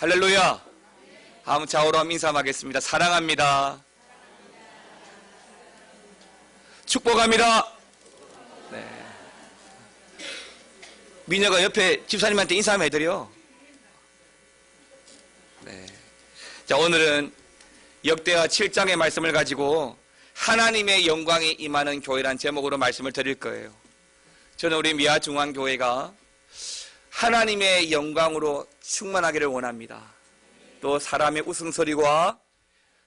할렐루야. 다음 좌우로 한번 인사하겠습니다. 사랑합니다. 축복합니다. 네. 미녀가 옆에 집사님한테 인사 한번 해드려. 네. 자, 오늘은 역대하 7장의 말씀을 가지고 하나님의 영광이 임하는 교회란 제목으로 말씀을 드릴 거예요. 저는 우리 미아중앙교회가 하나님의 영광으로 충만하기를 원합니다. 또 사람의 웃음소리와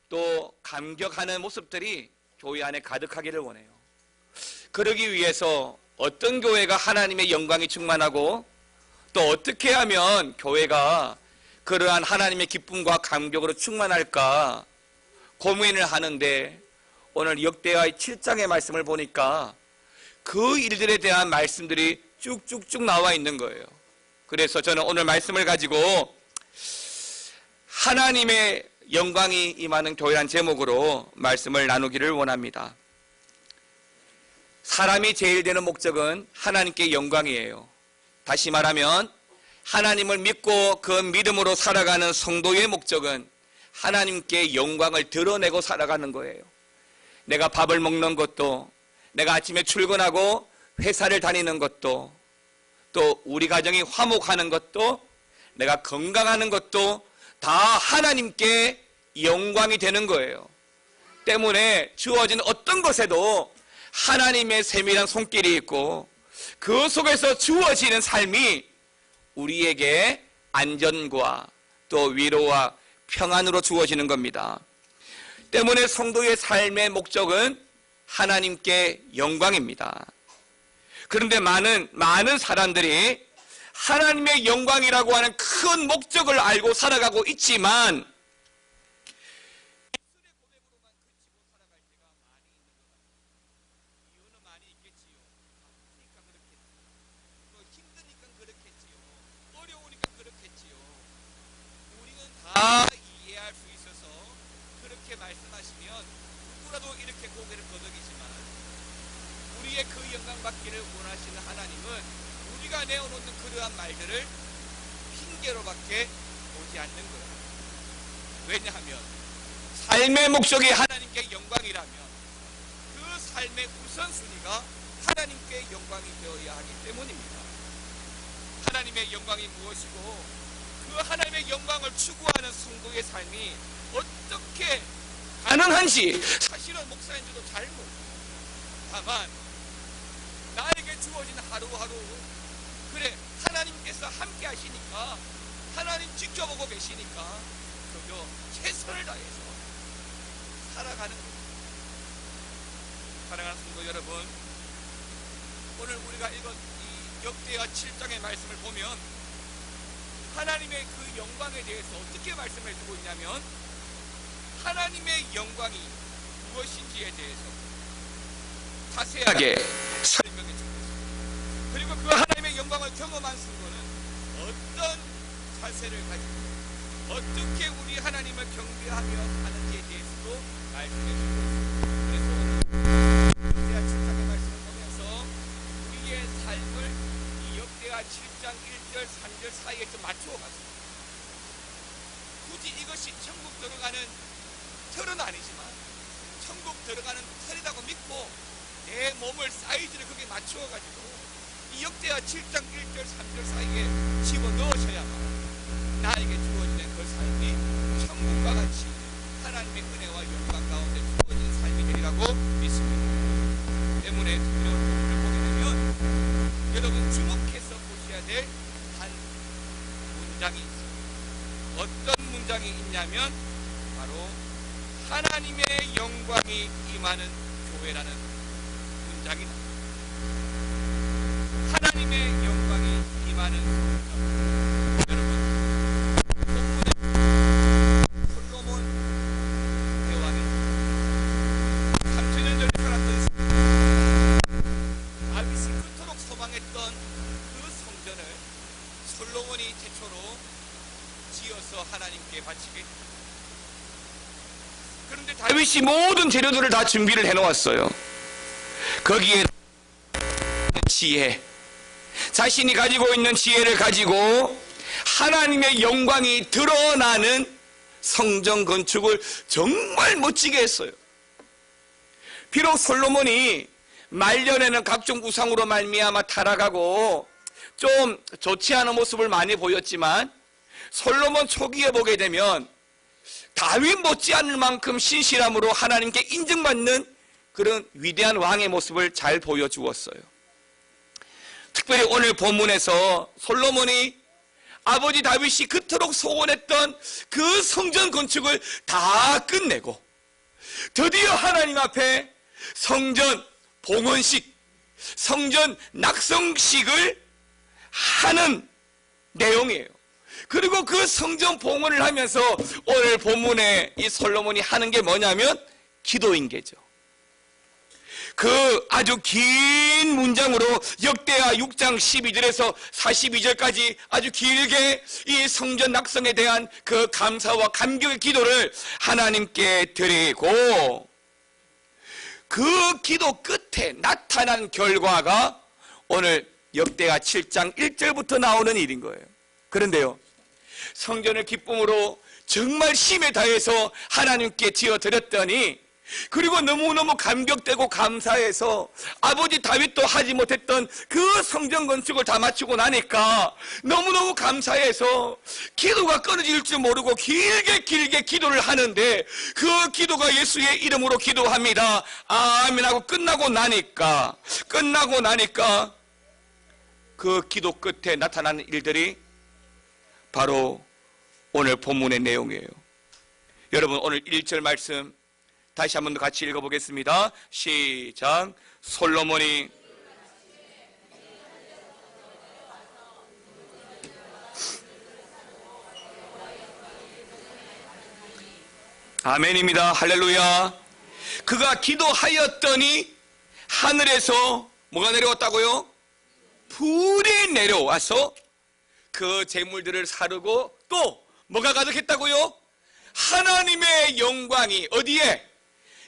또 감격하는 모습들이 교회 안에 가득하기를 원해요. 그러기 위해서 어떤 교회가 하나님의 영광이 충만하고 또 어떻게 하면 교회가 그러한 하나님의 기쁨과 감격으로 충만할까 고민을 하는데, 오늘 역대하의 7장의 말씀을 보니까 그 일들에 대한 말씀들이 쭉쭉쭉 나와 있는 거예요. 그래서 저는 오늘 말씀을 가지고 하나님의 영광이 임하는 교회란 제목으로 말씀을 나누기를 원합니다. 사람이 제일 되는 목적은 하나님께 영광이에요. 다시 말하면 하나님을 믿고 그 믿음으로 살아가는 성도의 목적은 하나님께 영광을 드러내고 살아가는 거예요. 내가 밥을 먹는 것도, 내가 아침에 출근하고 회사를 다니는 것도, 또 우리 가정이 화목하는 것도, 내가 건강하는 것도 다 하나님께 영광이 되는 거예요. 때문에 주어진 어떤 것에도 하나님의 세밀한 손길이 있고 그 속에서 주어지는 삶이 우리에게 안전과 또 위로와 평안으로 주어지는 겁니다. 때문에 성도의 삶의 목적은 하나님께 영광입니다. 그런데 많은 사람들이 하나님의 영광이라고 하는 큰 목적을 알고 살아가고 있지만 다 이해할 수 있어서 그렇게 말씀하시면 누구라도 이렇게 고개를 거덕이지만, 우리의 그 영광 받기를 원하시는 하나님은 우리가 내어놓는 그러한 말들을 핑계로밖에 보지 않는 거예요. 왜냐하면 삶의 목적이 하나님께 영광이라면 그 삶의 우선순위가 하나님께 영광이 되어야 하기 때문입니다. 하나님의 영광이 무엇이고 그 하나님의 영광을 추구하는 성도의 삶이 어떻게 가능한지 사실은 목사님들도 잘 몰라요. 다만 나에게 주어진 하루하루, 그래 하나님께서 함께 하시니까, 하나님 지켜보고 계시니까 그저 최선을 다해서 살아가는 거예요. 사랑하는 성도 여러분, 오늘 우리가 읽은 이 역대하 7장의 말씀을 보면 하나님의 그 영광에 대해서 어떻게 말씀을 해주고 있냐면, 하나님의 영광이 무엇인지에 대해서 자세하게 설명해 주고 있습니다. 그리고 그 하나님의 영광을 경험한 성도는 어떤 자세를 가지고 어떻게 우리 하나님을 경배하며 하는지에 대해서도 말씀해 주고 있습니다. 그래서 오늘 역대하 7장의 말씀을 보면서 우리의 삶을 이 역대하 7장 1절 3절 사이에 좀 맞추어 갔습니다. 굳이 이것이 천국 들어가는 틀은 아니지만 천국 들어가는 틀이라고 믿고 내 몸을 사이즈를 거기에 맞추어 가지고 이 역대하 7장 1절 3절 사이에 집어넣으셔야만 나에게 주어지는 그 삶이 천국과 같이 하나님의 은혜와 영광 가운데 주어진 삶이 되리라고 믿습니다. 때문에 이런 부분을 보게 되면 여러분 주목해서 보셔야 될 한 문장이 있습니다. 어떤 문장이 있냐면 바로 하나님의 영광이 임하는 교회라는 문장이 나옵니다. 하나님의 영광이 임하는 교회. 여러분, 본문에 솔로몬 대왕이 3000년 전에 살았던 다윗이 그토록 소망했던 그 성전을 솔로몬이 최초로 지어서 하나님께 바치게. 그런데 다윗이 모든 재료들을 다 준비를 해놓았어요. 거기에 지혜, 자신이 가지고 있는 지혜를 가지고 하나님의 영광이 드러나는 성전 건축을 정말 멋지게 했어요. 비록 솔로몬이 말년에는 각종 우상으로 말미암아 타락하고 좀 좋지 않은 모습을 많이 보였지만, 솔로몬 초기에 보게 되면 다윗 못지않을 만큼 신실함으로 하나님께 인정받는 그런 위대한 왕의 모습을 잘 보여주었어요. 특별히 오늘 본문에서 솔로몬이 아버지 다윗이 그토록 소원했던 그 성전 건축을 다 끝내고 드디어 하나님 앞에 성전 봉헌식, 성전 낙성식을 하는 내용이에요. 그리고 그 성전 봉헌을 하면서 오늘 본문에 이 솔로몬이 하는 게 뭐냐면 기도인계죠. 그 아주 긴 문장으로 역대하 6장 12절에서 42절까지 아주 길게 이 성전 낙성에 대한 그 감사와 감격의 기도를 하나님께 드리고, 그 기도 끝에 나타난 결과가 오늘 역대하 7장 1절부터 나오는 일인 거예요. 그런데요, 성전을 기쁨으로 정말 힘에 다해서 하나님께 지어드렸더니, 그리고 너무너무 감격되고 감사해서 아버지 다윗도 하지 못했던 그 성전 건축을 다 마치고 나니까 너무너무 감사해서 기도가 끊어질 줄 모르고 길게 기도를 하는데, 그 기도가 예수의 이름으로 기도합니다, 아멘 하고 끝나고 나니까 그 기도 끝에 나타나는 일들이 바로 오늘 본문의 내용이에요. 여러분, 오늘 1절 말씀 다시 한 번 더 같이 읽어보겠습니다. 시작. 솔로몬이 아멘입니다. 할렐루야. 그가 기도하였더니 하늘에서 뭐가 내려왔다고요? 불이 내려와서 그 재물들을 사르고 또 뭐가 가득했다고요? 하나님의 영광이 어디에?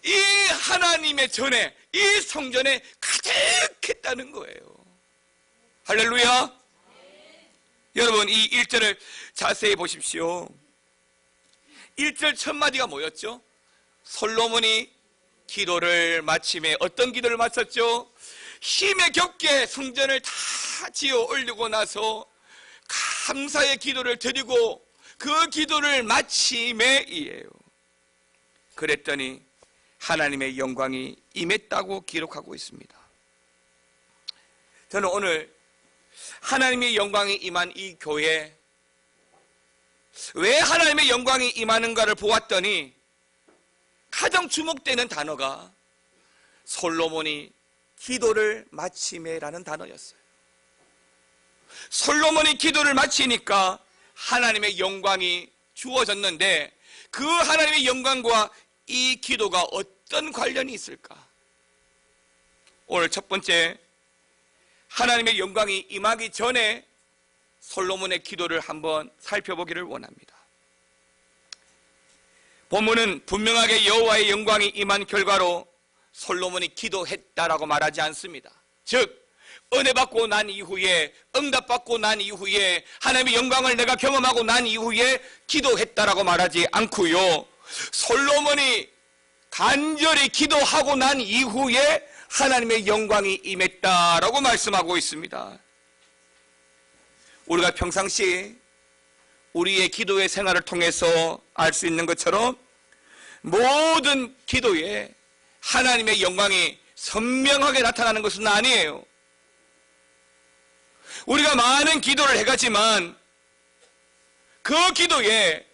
이 하나님의 전에, 이 성전에 가득했다는 거예요. 할렐루야. 여러분, 이 1절을 자세히 보십시오. 1절 첫 마디가 뭐였죠? 솔로몬이 기도를 마침에 어떤 기도를 마쳤죠? 힘에 겹게 성전을 다 지어 올리고 나서 감사의 기도를 드리고 그 기도를 마침에이에요. 그랬더니 하나님의 영광이 임했다고 기록하고 있습니다. 저는 오늘 하나님의 영광이 임한 이 교회, 왜 하나님의 영광이 임하는가를 보았더니 가장 주목되는 단어가 솔로몬이 기도를 마침에라는 단어였어요. 솔로몬이 기도를 마치니까 하나님의 영광이 주어졌는데, 그 하나님의 영광과 이 기도가 어떤 관련이 있을까? 오늘 첫 번째, 하나님의 영광이 임하기 전에 솔로몬의 기도를 한번 살펴보기를 원합니다. 본문은 분명하게 여호와의 영광이 임한 결과로 솔로몬이 기도했다라고 말하지 않습니다. 즉, 은혜 받고 난 이후에, 응답 받고 난 이후에, 하나님의 영광을 내가 경험하고 난 이후에 기도했다라고 말하지 않고요, 솔로몬이 간절히 기도하고 난 이후에 하나님의 영광이 임했다라고 말씀하고 있습니다. 우리가 평상시 우리의 기도의 생활을 통해서 알 수 있는 것처럼 모든 기도에 하나님의 영광이 선명하게 나타나는 것은 아니에요. 우리가 많은 기도를 해가지만 그 기도에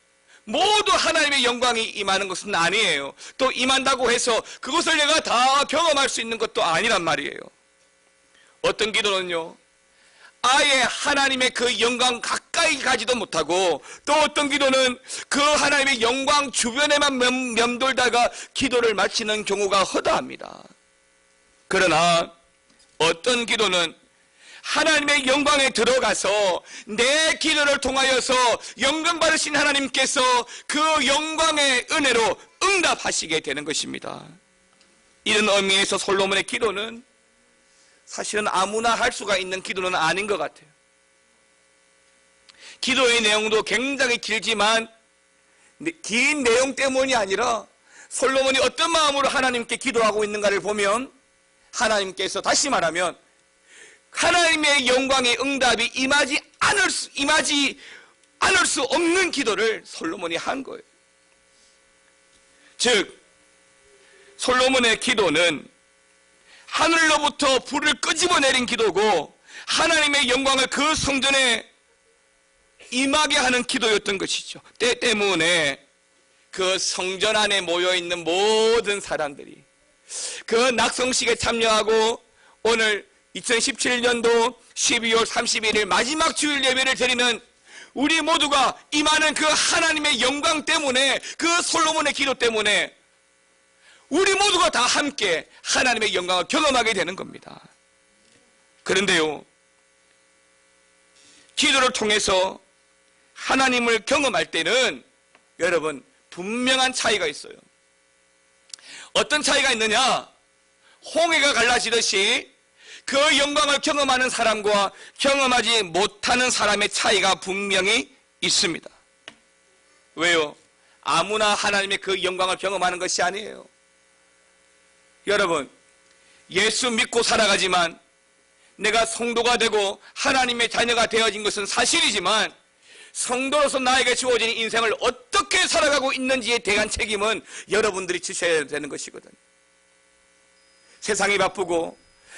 모두 하나님의 영광이 임하는 것은 아니에요. 또 임한다고 해서 그것을 내가 다 경험할 수 있는 것도 아니란 말이에요. 어떤 기도는요, 아예 하나님의 그 영광 가까이 가지도 못하고, 또 어떤 기도는 그 하나님의 영광 주변에만 맴돌다가 기도를 마치는 경우가 허다합니다. 그러나 어떤 기도는 하나님의 영광에 들어가서 내 기도를 통하여서 영광 받으신 하나님께서 그 영광의 은혜로 응답하시게 되는 것입니다. 이런 의미에서 솔로몬의 기도는 사실은 아무나 할 수가 있는 기도는 아닌 것 같아요. 기도의 내용도 굉장히 길지만 긴 내용 때문이 아니라 솔로몬이 어떤 마음으로 하나님께 기도하고 있는가를 보면 하나님께서 다시 말하면 하나님의 영광의 응답이 임하지 않을 수 없는 기도를 솔로몬이 한 거예요. 즉 솔로몬의 기도는 하늘로부터 불을 끄집어 내린 기도고 하나님의 영광을 그 성전에 임하게 하는 기도였던 것이죠. 때 때문에 그 성전 안에 모여있는 모든 사람들이 그 낙성식에 참여하고 오늘 2017년도 12월 31일 마지막 주일 예배를 드리는 우리 모두가 임하는 그 하나님의 영광 때문에 그 솔로몬의 기도 때문에 우리 모두가 다 함께 하나님의 영광을 경험하게 되는 겁니다. 그런데요, 기도를 통해서 하나님을 경험할 때는 여러분 분명한 차이가 있어요. 어떤 차이가 있느냐? 홍해가 갈라지듯이 그 영광을 경험하는 사람과 경험하지 못하는 사람의 차이가 분명히 있습니다. 왜요? 아무나 하나님의 그 영광을 경험하는 것이 아니에요. 여러분, 예수 믿고 살아가지만 내가 성도가 되고 하나님의 자녀가 되어진 것은 사실이지만 성도로서 나에게 주어진 인생을 어떻게 살아가고 있는지에 대한 책임은 여러분들이 지셔야 되는 것이거든요. 세상이 바쁘고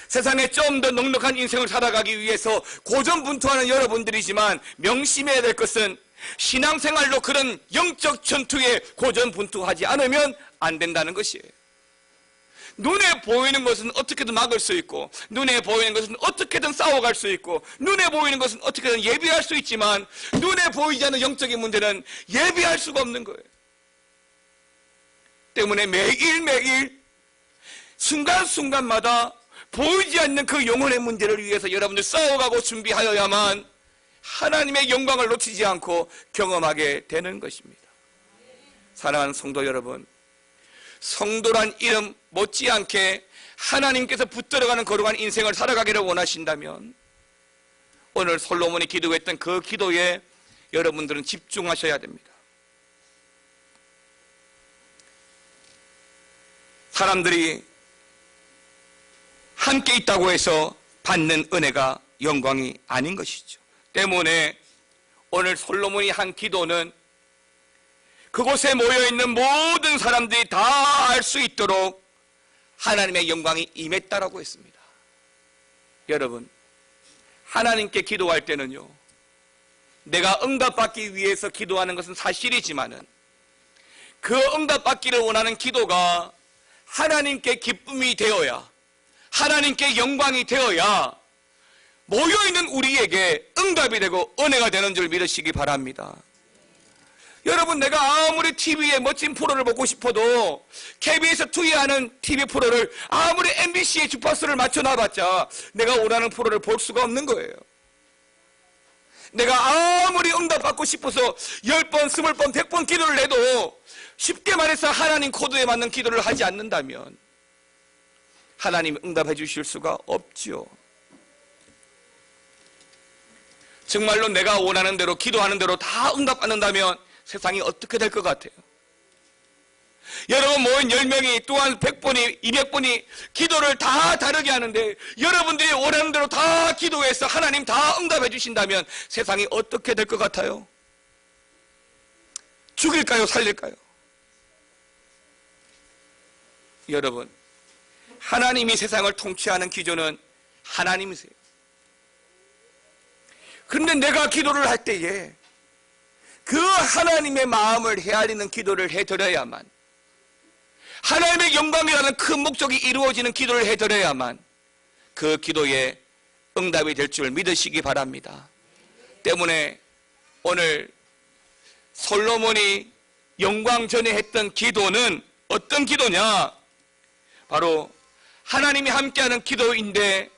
세상에 좀 더 넉넉한 인생을 살아가기 위해서 고전분투하는 여러분들이지만 명심해야 될 것은 신앙생활로 그런 영적 전투에 고전분투하지 않으면 안 된다는 것이에요. 눈에 보이는 것은 어떻게든 막을 수 있고 눈에 보이는 것은 어떻게든 싸워갈 수 있고 눈에 보이는 것은 어떻게든 예비할 수 있지만 눈에 보이지 않는 영적인 문제는 예비할 수가 없는 거예요. 때문에 매일매일 순간순간마다 보이지 않는 그 영혼의 문제를 위해서 여러분들 싸워가고 준비하여야만 하나님의 영광을 놓치지 않고 경험하게 되는 것입니다. 사랑하는 성도 여러분, 성도란 이름 못지않게 하나님께서 붙들어가는 거룩한 인생을 살아가기를 원하신다면 오늘 솔로몬이 기도했던 그 기도에 여러분들은 집중하셔야 됩니다. 사람들이 함께 있다고 해서 받는 은혜가 영광이 아닌 것이죠. 때문에 오늘 솔로몬이 한 기도는 그곳에 모여있는 모든 사람들이 다 알 수 있도록 하나님의 영광이 임했다라고 했습니다. 여러분, 하나님께 기도할 때는요, 내가 응답받기 위해서 기도하는 것은 사실이지만은 그 응답받기를 원하는 기도가 하나님께 기쁨이 되어야, 하나님께 영광이 되어야 모여있는 우리에게 응답이 되고 은혜가 되는 줄 믿으시기 바랍니다. 여러분, 내가 아무리 TV에 멋진 프로를 보고 싶어도 KBS2에 하는 TV 프로를 아무리 MBC에 주파수를 맞춰놔봤자 내가 원하는 프로를 볼 수가 없는 거예요. 내가 아무리 응답받고 싶어서 10번, 20번, 100번 기도를 해도 쉽게 말해서 하나님 코드에 맞는 기도를 하지 않는다면 하나님 응답해 주실 수가 없지요. 정말로 내가 원하는 대로 기도하는 대로 다 응답받는다면 세상이 어떻게 될 것 같아요? 여러분 모인 10명이 또한 100번이 200번이 기도를 다 다르게 하는데 여러분들이 원하는 대로 다 기도해서 하나님 다 응답해 주신다면 세상이 어떻게 될 것 같아요? 죽일까요? 살릴까요? 여러분, 하나님이 세상을 통치하는 기조는 하나님이세요. 그런데 내가 기도를 할 때에 그 하나님의 마음을 헤아리는 기도를 해드려야만, 하나님의 영광이라는 큰 목적이 이루어지는 기도를 해드려야만 그 기도에 응답이 될 줄 믿으시기 바랍니다. 때문에 오늘 솔로몬이 영광 전에 했던 기도는 어떤 기도냐? 바로 하나님이 함께하는 기도인데,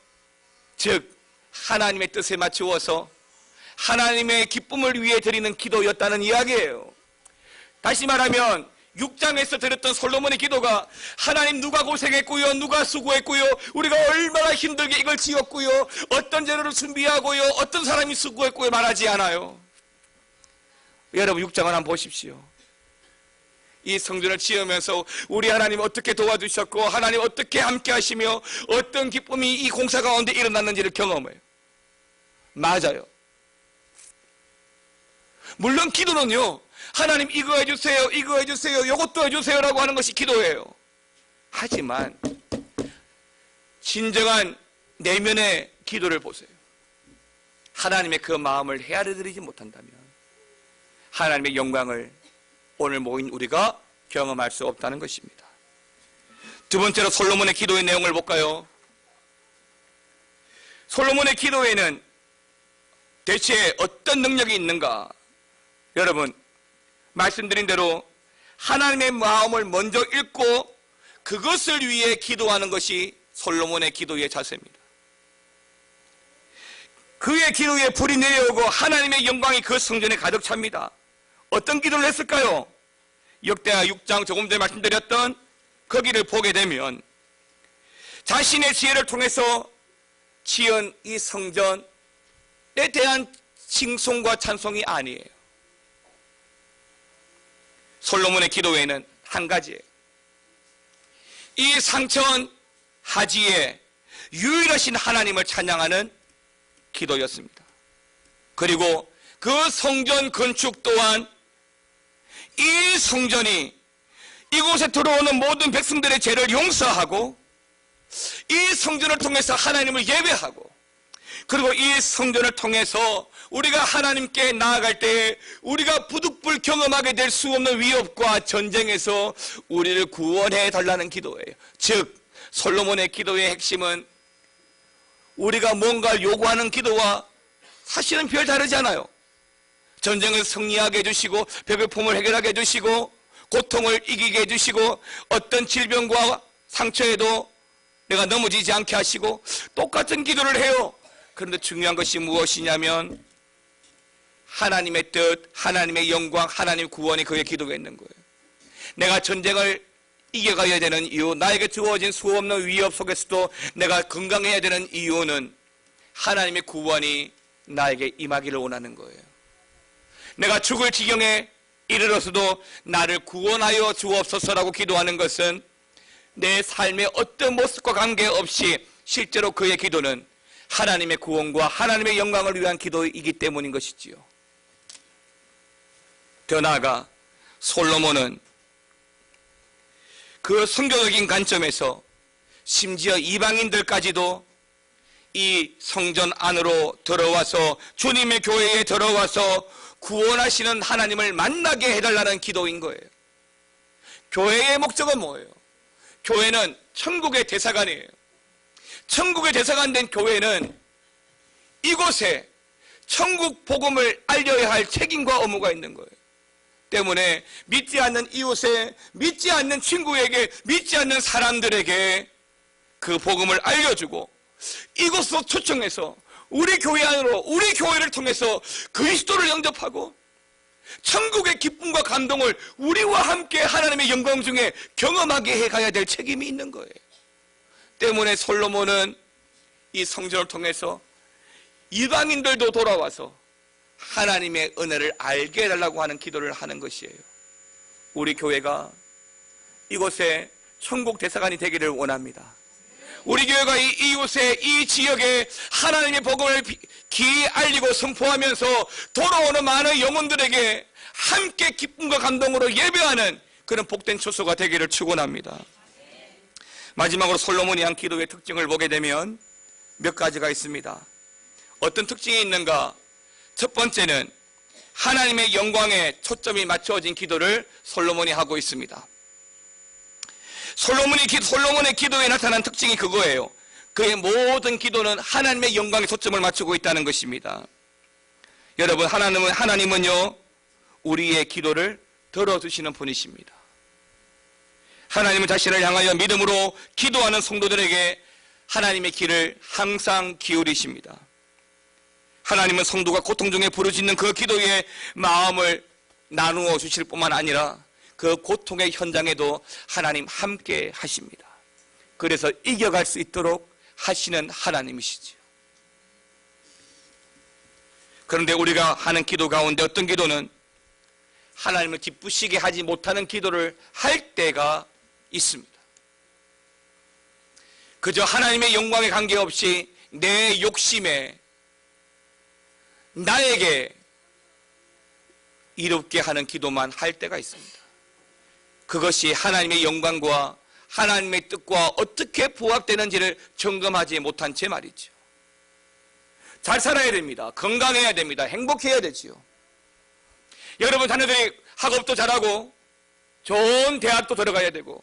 즉 하나님의 뜻에 맞추어서 하나님의 기쁨을 위해 드리는 기도였다는 이야기예요. 다시 말하면 6장에서 드렸던 솔로몬의 기도가 하나님 누가 고생했고요, 누가 수고했고요, 우리가 얼마나 힘들게 이걸 지었고요, 어떤 재료를 준비하고요, 어떤 사람이 수고했고요 말하지 않아요. 여러분 6장을 한번 보십시오. 이 성전을 지으면서 우리 하나님 어떻게 도와주셨고 하나님 어떻게 함께 하시며 어떤 기쁨이 이 공사 가운데 일어났는지를 경험해요. 맞아요. 물론 기도는요, 하나님 이거 해주세요, 이거 해주세요, 이것도 해주세요 라고 하는 것이 기도예요. 하지만 진정한 내면의 기도를 보세요. 하나님의 그 마음을 헤아려드리지 못한다면 하나님의 영광을 오늘 모인 우리가 경험할 수 없다는 것입니다. 두 번째로 솔로몬의 기도의 내용을 볼까요? 솔로몬의 기도에는 대체 어떤 능력이 있는가? 여러분, 말씀드린 대로 하나님의 마음을 먼저 읽고 그것을 위해 기도하는 것이 솔로몬의 기도의 자세입니다. 그의 기도에 불이 내려오고 하나님의 영광이 그 성전에 가득 찹니다. 어떤 기도를 했을까요? 역대하 6장 조금 전에 말씀드렸던 거기를 보게 되면 자신의 지혜를 통해서 지은 이 성전에 대한 칭송과 찬송이 아니에요. 솔로몬의 기도에는 한 가지예요. 이 상천 하지에 유일하신 하나님을 찬양하는 기도였습니다. 그리고 그 성전 건축 또한 이 성전이 이곳에 들어오는 모든 백성들의 죄를 용서하고 이 성전을 통해서 하나님을 예배하고 그리고 이 성전을 통해서 우리가 하나님께 나아갈 때 우리가 부득불 경험하게 될 수 없는 위협과 전쟁에서 우리를 구원해 달라는 기도예요. 즉 솔로몬의 기도의 핵심은 우리가 뭔가를 요구하는 기도와 사실은 별 다르지 않아요. 전쟁을 승리하게 해주시고 배고픔을 해결하게 해주시고 고통을 이기게 해주시고 어떤 질병과 상처에도 내가 넘어지지 않게 하시고 똑같은 기도를 해요. 그런데 중요한 것이 무엇이냐면 하나님의 뜻, 하나님의 영광, 하나님의 구원이 그의 기도가 있는 거예요. 내가 전쟁을 이겨가야 되는 이유, 나에게 주어진 수없는 위협 속에서도 내가 건강해야 되는 이유는 하나님의 구원이 나에게 임하기를 원하는 거예요. 내가 죽을 지경에 이르러서도 나를 구원하여 주옵소서라고 기도하는 것은 내 삶의 어떤 모습과 관계없이 실제로 그의 기도는 하나님의 구원과 하나님의 영광을 위한 기도이기 때문인 것이지요. 더 나아가 솔로몬은 그 성경적인 관점에서 심지어 이방인들까지도 이 성전 안으로 들어와서 주님의 교회에 들어와서 구원하시는 하나님을 만나게 해달라는 기도인 거예요. 교회의 목적은 뭐예요? 교회는 천국의 대사관이에요. 천국의 대사관 된 교회는 이곳에 천국 복음을 알려야 할 책임과 의무가 있는 거예요. 때문에 믿지 않는 이웃에, 믿지 않는 친구에게, 믿지 않는 사람들에게 그 복음을 알려주고 이곳으로 초청해서 우리 교회 안으로, 우리 교회를 통해서 그리스도를 영접하고 천국의 기쁨과 감동을 우리와 함께 하나님의 영광 중에 경험하게 해가야 될 책임이 있는 거예요. 때문에 솔로몬은 이 성전을 통해서 이방인들도 돌아와서 하나님의 은혜를 알게 해달라고 하는 기도를 하는 것이에요. 우리 교회가 이곳에 천국 대사관이 되기를 원합니다. 우리 교회가 이곳에 이 지역에 하나님의 복음을 기이 알리고 선포하면서 돌아오는 많은 영혼들에게 함께 기쁨과 감동으로 예배하는 그런 복된 초소가 되기를 축원합니다. 마지막으로 솔로몬이 한 기도의 특징을 보게 되면 몇 가지가 있습니다. 어떤 특징이 있는가? 첫 번째는 하나님의 영광에 초점이 맞춰진 기도를 솔로몬이 하고 있습니다. 솔로몬의 기도에 나타난 특징이 그거예요. 그의 모든 기도는 하나님의 영광에 초점을 맞추고 있다는 것입니다. 여러분, 하나님은요 우리의 기도를 들어주시는 분이십니다. 하나님은 자신을 향하여 믿음으로 기도하는 성도들에게 하나님의 귀를 항상 기울이십니다. 하나님은 성도가 고통 중에 부르짖는 그 기도의 마음을 나누어 주실 뿐만 아니라 그 고통의 현장에도 하나님 함께 하십니다. 그래서 이겨갈 수 있도록 하시는 하나님이시죠. 그런데 우리가 하는 기도 가운데 어떤 기도는 하나님을 기쁘시게 하지 못하는 기도를 할 때가 있습니다. 그저 하나님의 영광에 관계없이 내 욕심에 나에게 이롭게 하는 기도만 할 때가 있습니다. 그것이 하나님의 영광과 하나님의 뜻과 어떻게 부합되는지를 점검하지 못한 채 말이죠. 잘 살아야 됩니다. 건강해야 됩니다. 행복해야 되지요. 여러분 자녀들이 학업도 잘하고 좋은 대학도 들어가야 되고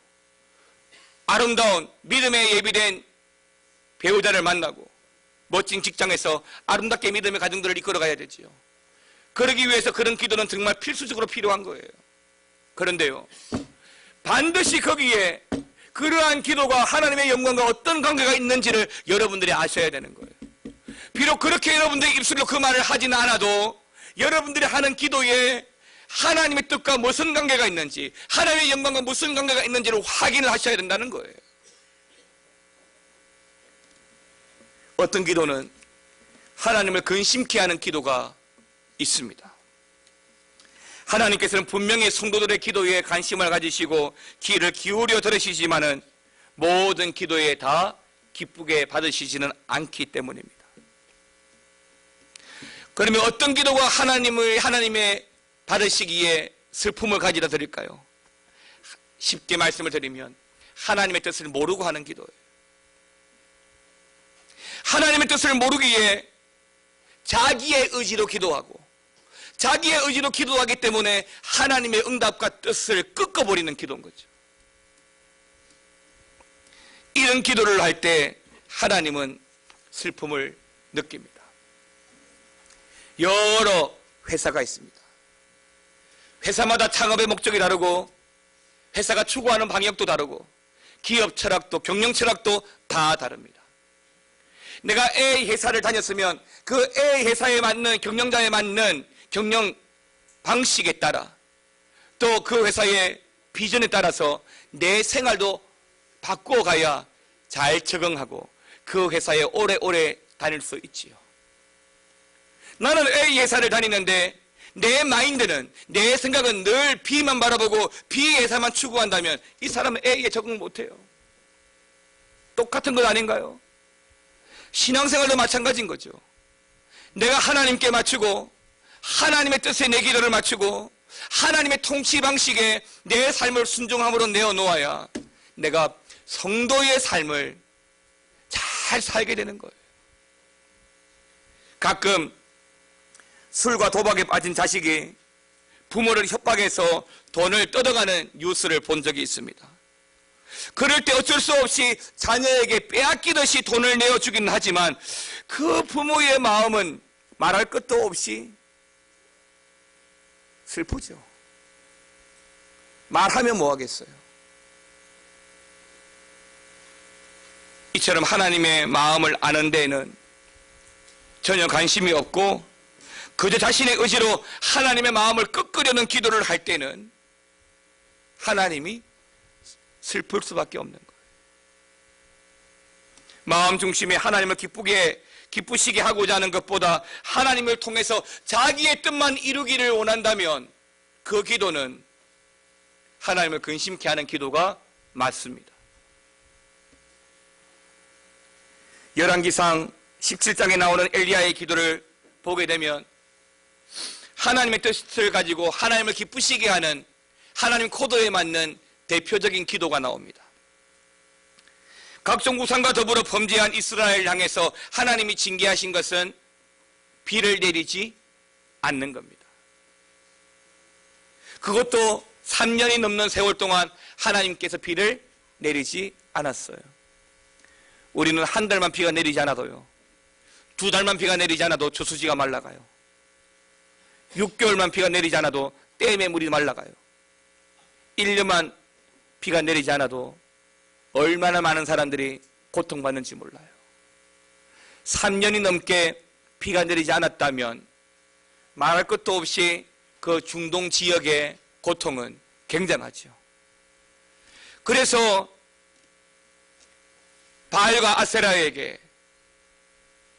아름다운 믿음에 예비된 배우자를 만나고 멋진 직장에서 아름답게 믿음의 가정들을 이끌어가야 되지요. 그러기 위해서 그런 기도는 정말 필수적으로 필요한 거예요. 그런데요, 반드시 거기에 그러한 기도가 하나님의 영광과 어떤 관계가 있는지를 여러분들이 아셔야 되는 거예요. 비록 그렇게 여러분들이 입술로 그 말을 하지는 않아도 여러분들이 하는 기도에 하나님의 뜻과 무슨 관계가 있는지, 하나님의 영광과 무슨 관계가 있는지를 확인을 하셔야 된다는 거예요. 어떤 기도는 하나님을 근심케 하는 기도가 있습니다. 하나님께서는 분명히 성도들의 기도에 관심을 가지시고 귀를 기울여 들으시지만은 모든 기도에 다 기쁘게 받으시지는 않기 때문입니다. 그러면 어떤 기도가 하나님의 받으시기에 슬픔을 가지다 드릴까요? 쉽게 말씀을 드리면 하나님의 뜻을 모르고 하는 기도예요. 하나님의 뜻을 모르기에 자기의 의지로 기도하고 자기의 의지로 기도하기 때문에 하나님의 응답과 뜻을 꺾어버리는 기도인 거죠. 이런 기도를 할 때 하나님은 슬픔을 느낍니다. 여러 회사가 있습니다. 회사마다 창업의 목적이 다르고 회사가 추구하는 방향도 다르고 기업 철학도 경영 철학도 다 다릅니다. 내가 A 회사를 다녔으면 그 A 회사에 맞는 경영자에 맞는 경영 방식에 따라 또 그 회사의 비전에 따라서 내 생활도 바꿔가야 잘 적응하고 그 회사에 오래오래 다닐 수 있지요. 나는 A 회사를 다니는데 내 마인드는, 내 생각은 늘 B만 바라보고 B 회사만 추구한다면 이 사람은 A에 적응 못해요. 똑같은 것 아닌가요? 신앙생활도 마찬가지인 거죠. 내가 하나님께 맞추고 하나님의 뜻에 내 기도를 맞추고 하나님의 통치 방식에 내 삶을 순종함으로 내어놓아야 내가 성도의 삶을 잘 살게 되는 거예요. 가끔 술과 도박에 빠진 자식이 부모를 협박해서 돈을 뜯어가는 뉴스를 본 적이 있습니다. 그럴 때 어쩔 수 없이 자녀에게 빼앗기듯이 돈을 내어주기는 하지만 그 부모의 마음은 말할 것도 없이 슬프죠. 말하면 뭐 하겠어요. 이처럼 하나님의 마음을 아는 데에는 전혀 관심이 없고 그저 자신의 의지로 하나님의 마음을 꺾으려는 기도를 할 때는 하나님이 슬플 수밖에 없는 거예요. 마음 중심에 하나님을 기쁘시게 하고자 하는 것보다 하나님을 통해서 자기의 뜻만 이루기를 원한다면 그 기도는 하나님을 근심케 하는 기도가 맞습니다. 열왕기상 17장에 나오는 엘리야의 기도를 보게 되면 하나님의 뜻을 가지고 하나님을 기쁘시게 하는 하나님 코드에 맞는 대표적인 기도가 나옵니다. 각종 우상과 더불어 범죄한 이스라엘 향해서 하나님이 징계하신 것은 비를 내리지 않는 겁니다. 그것도 3년이 넘는 세월 동안 하나님께서 비를 내리지 않았어요. 우리는 한 달만 비가 내리지 않아도요, 2달만 비가 내리지 않아도 저수지가 말라가요. 6개월만 비가 내리지 않아도 댐의 물이 말라가요. 1년만 비가 내리지 않아도 얼마나 많은 사람들이 고통받는지 몰라요. 3년이 넘게 비가 내리지 않았다면 말할 것도 없이 그 중동 지역의 고통은 굉장하죠. 그래서 바알과 아세라에게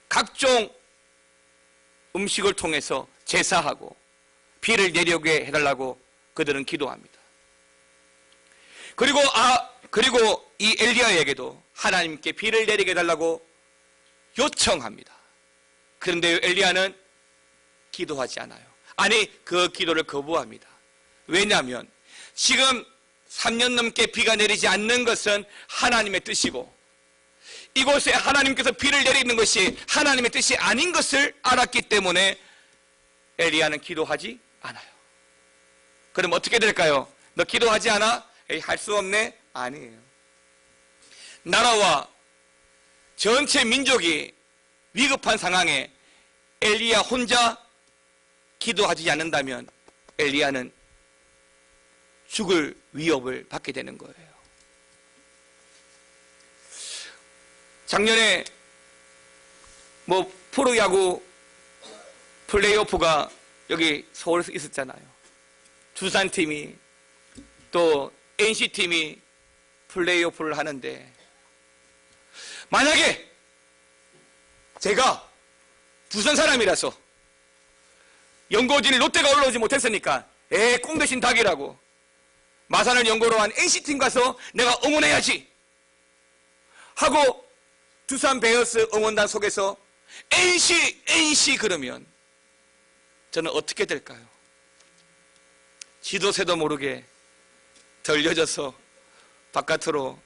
각종 음식을 통해서 제사하고 비를 내리게 해달라고 그들은 기도합니다. 그리고 이 엘리야에게도 하나님께 비를 내리게 해달라고 요청합니다. 그런데 엘리야는 기도하지 않아요. 아니, 그 기도를 거부합니다. 왜냐하면 지금 3년 넘게 비가 내리지 않는 것은 하나님의 뜻이고, 이곳에 하나님께서 비를 내리는 것이 하나님의 뜻이 아닌 것을 알았기 때문에 엘리야는 기도하지 않아요. 그럼 어떻게 될까요? 너 기도하지 않아? 에이, 할 수 없네? 아니에요. 나라와 전체 민족이 위급한 상황에 엘리야 혼자 기도하지 않는다면 엘리야는 죽을 위협을 받게 되는 거예요. 작년에 프로야구 플레이오프가 여기 서울에서 있었잖아요. 두산팀이 또 NC팀이 플레이오프를 하는데, 만약에 제가 부산 사람이라서 연고지를 롯데가 올라오지 못했으니까 꽁 대신 닭이라고 마산을 연고로 한 NC팀 가서 내가 응원해야지 하고 두산 베어스 응원단 속에서 NC 그러면 저는 어떻게 될까요? 지도새도 모르게 덜려져서 바깥으로.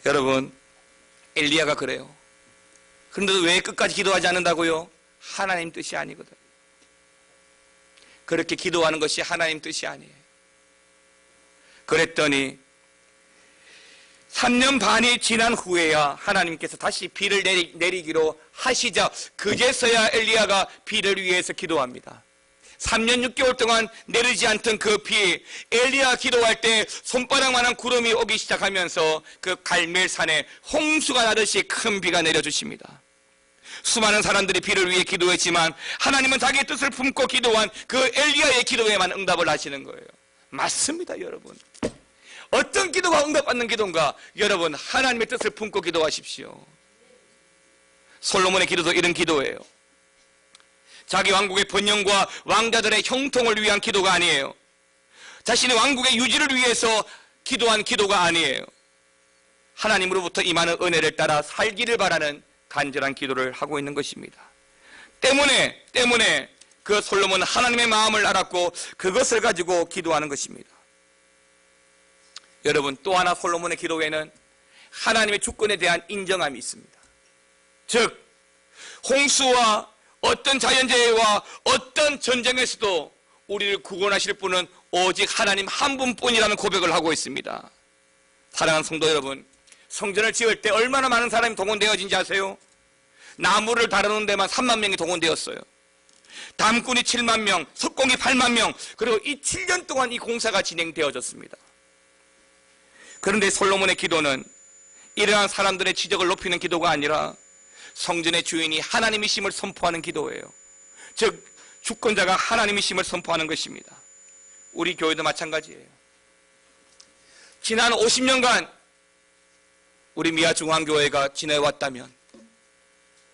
여러분, 엘리야가 그래요. 그런데도 왜 끝까지 기도하지 않는다고요? 하나님 뜻이 아니거든. 그렇게 기도하는 것이 하나님 뜻이 아니에요. 그랬더니 3년 반이 지난 후에야 하나님께서 다시 비를 내리기로 하시자 그제서야 엘리야가 비를 위해서 기도합니다. 3년 6개월 동안 내리지 않던 그 비, 엘리야 기도할 때 손바닥만한 구름이 오기 시작하면서 그 갈멜산에 홍수가 나듯이 큰 비가 내려주십니다. 수많은 사람들이 비를 위해 기도했지만 하나님은 자기의 뜻을 품고 기도한 그 엘리야의 기도에만 응답을 하시는 거예요. 맞습니다, 여러분. 어떤 기도가 응답받는 기도인가? 여러분, 하나님의 뜻을 품고 기도하십시오. 솔로몬의 기도도 이런 기도예요. 자기 왕국의 번영과 왕자들의 형통을 위한 기도가 아니에요. 자신의 왕국의 유지를 위해서 기도한 기도가 아니에요. 하나님으로부터 임하는 은혜를 따라 살기를 바라는 간절한 기도를 하고 있는 것입니다. 때문에 그 솔로몬은 하나님의 마음을 알았고 그것을 가지고 기도하는 것입니다. 여러분, 또 하나 솔로몬의 기도에는 하나님의 주권에 대한 인정함이 있습니다. 즉, 홍수와 어떤 자연재해와 어떤 전쟁에서도 우리를 구원하실 분은 오직 하나님 한 분뿐이라는 고백을 하고 있습니다. 사랑하는 성도 여러분, 성전을 지을 때 얼마나 많은 사람이 동원되어진지 아세요? 나무를 다루는 데만 3만 명이 동원되었어요. 담꾼이 7만 명, 석공이 8만 명, 그리고 이 7년 동안 이 공사가 진행되어졌습니다. 그런데 솔로몬의 기도는 이러한 사람들의 지적을 높이는 기도가 아니라 성전의 주인이 하나님이심을 선포하는 기도예요. 즉, 주권자가 하나님이심을 선포하는 것입니다. 우리 교회도 마찬가지예요. 지난 50년간 우리 미아중앙교회가 지내왔다면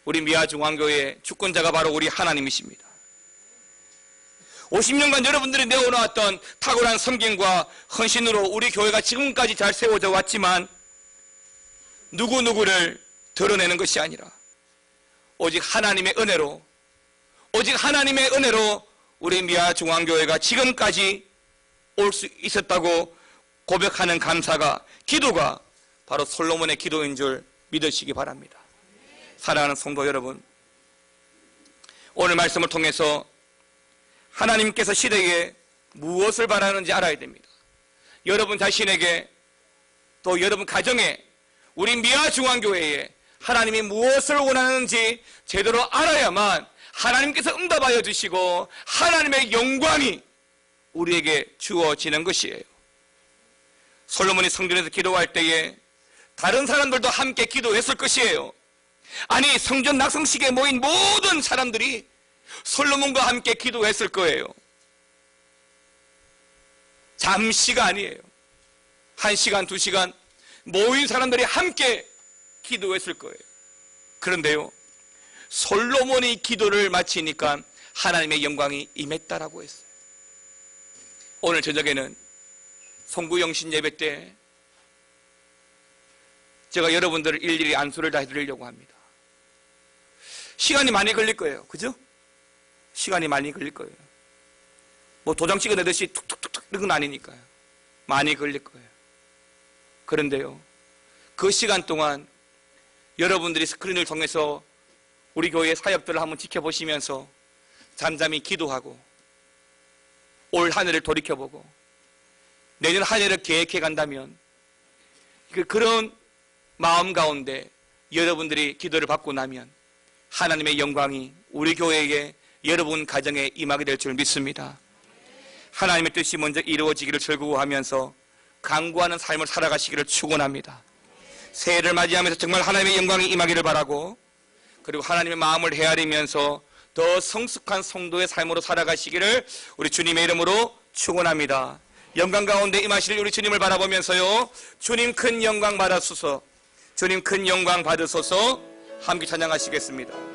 우리 미아중앙교회의 주권자가 바로 우리 하나님이십니다. 50년간 여러분들이 내어놓았던 탁월한 섬김과 헌신으로 우리 교회가 지금까지 잘 세워져 왔지만 누구누구를 드러내는 것이 아니라 오직 하나님의 은혜로 우리 미아중앙교회가 지금까지 올 수 있었다고 고백하는 기도가 바로 솔로몬의 기도인 줄 믿으시기 바랍니다. 사랑하는 성도 여러분, 오늘 말씀을 통해서 하나님께서 시대에 무엇을 바라는지 알아야 됩니다. 여러분 자신에게 또 여러분 가정에 우리 미아중앙교회에 하나님이 무엇을 원하는지 제대로 알아야만 하나님께서 응답하여 주시고 하나님의 영광이 우리에게 주어지는 것이에요. 솔로몬이 성전에서 기도할 때에 다른 사람들도 함께 기도했을 것이에요. 아니, 성전 낙성식에 모인 모든 사람들이 솔로몬과 함께 기도했을 거예요. 잠시가 아니에요. 1시간, 2시간 모인 사람들이 함께 기도했을 거예요. 그런데요, 솔로몬이 기도를 마치니까 하나님의 영광이 임했다라고 했어요. 오늘 저녁에는 송구영신 예배 때 제가 여러분들을 일일이 안수를 다 해드리려고 합니다. 시간이 많이 걸릴 거예요. 그죠? 시간이 많이 걸릴 거예요. 뭐 도장 찍어내듯이 툭툭툭툭 이런 건 아니니까요. 많이 걸릴 거예요. 그런데요, 그 시간 동안 여러분들이 스크린을 통해서 우리 교회의 사역들을 한번 지켜보시면서 잠잠히 기도하고 올 한 해를 돌이켜보고 내년 한 해를 계획해 간다면 그런 마음 가운데 여러분들이 기도를 받고 나면 하나님의 영광이 우리 교회에게 여러분 가정에 임하게 될 줄 믿습니다. 하나님의 뜻이 먼저 이루어지기를 즐거워하면서 간구하는 삶을 살아가시기를 축원합니다. 새해를 맞이하면서 정말 하나님의 영광이 임하기를 바라고, 그리고 하나님의 마음을 헤아리면서 더 성숙한 성도의 삶으로 살아가시기를 우리 주님의 이름으로 축원합니다. 영광 가운데 임하실 우리 주님을 바라보면서요, 주님 큰 영광 받으소서, 주님 큰 영광 받으소서 함께 찬양하시겠습니다.